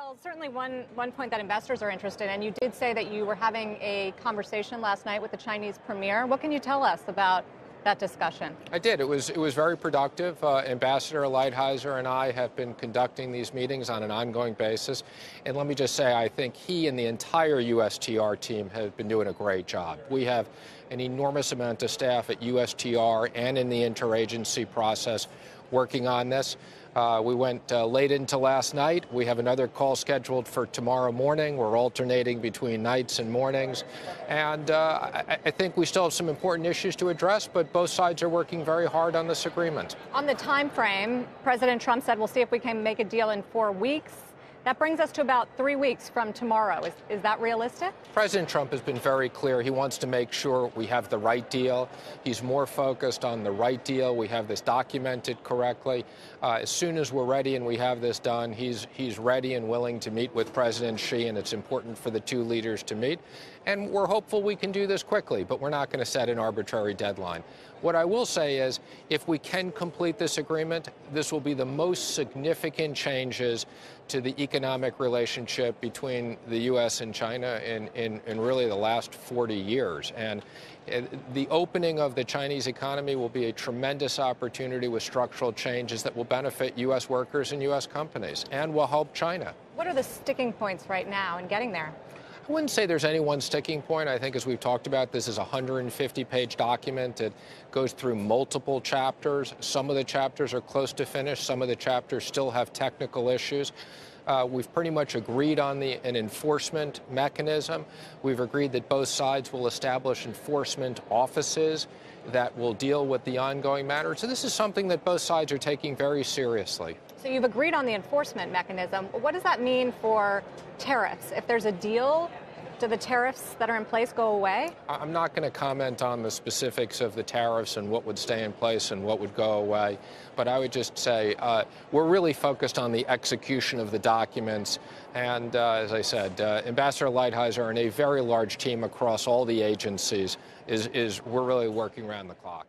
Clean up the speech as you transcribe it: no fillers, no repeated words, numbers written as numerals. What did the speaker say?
Well, certainly one point that investors are interested in, you did say that you were having a conversation last night with the Chinese premier. What can you tell us about that discussion? I did. It was very productive. Ambassador Lighthizer and I have been conducting these meetings on an ongoing basis. And let me just say, I think he and the entire USTR team have been doing a great job. We have an enormous amount of staff at USTR and in the interagency process working on this. We went late into last night. We have another call scheduled for tomorrow morning. We're alternating between nights and mornings. And I think we still have some important issues to address, but both sides are working very hard on this agreement. On the time frame, President Trump said, we'll see if we can make a deal in 4 weeks. That brings us to about 3 weeks from tomorrow. Is that realistic? President Trump has been very clear. He wants to make sure we have the right deal. He's more focused on the right deal. We have this documented correctly. As soon as we're ready and we have this done, he's ready and willing to meet with President Xi, and it's important for the two leaders to meet. And we're hopeful we can do this quickly, but we're not going to set an arbitrary deadline. What I will say is, if we can complete this agreement, this will be the most significant changes to the economic relationship between the U.S. and China in really the last 40 years. And the opening of the Chinese economy will be a tremendous opportunity with structural changes that will benefit U.S. workers and U.S. companies and will help China. What are the sticking points right now in getting there? I wouldn't say there's any one sticking point. I think, as we've talked about, this is a 150-page document. It goes through multiple chapters. Some of the chapters are close to finish. Some of the chapters still have technical issues. We've pretty much agreed on an enforcement mechanism. We've agreed that both sides will establish enforcement offices that will deal with the ongoing matter. So this is something that both sides are taking very seriously. So you've agreed on the enforcement mechanism. What does that mean for tariffs? If there's a deal, do the tariffs that are in place go away? I'm not going to comment on the specifics of the tariffs and what would stay in place and what would go away. But I would just say we're really focused on the execution of the documents. And as I said, Ambassador Lighthizer and a very large team across all the agencies we're really working around the clock.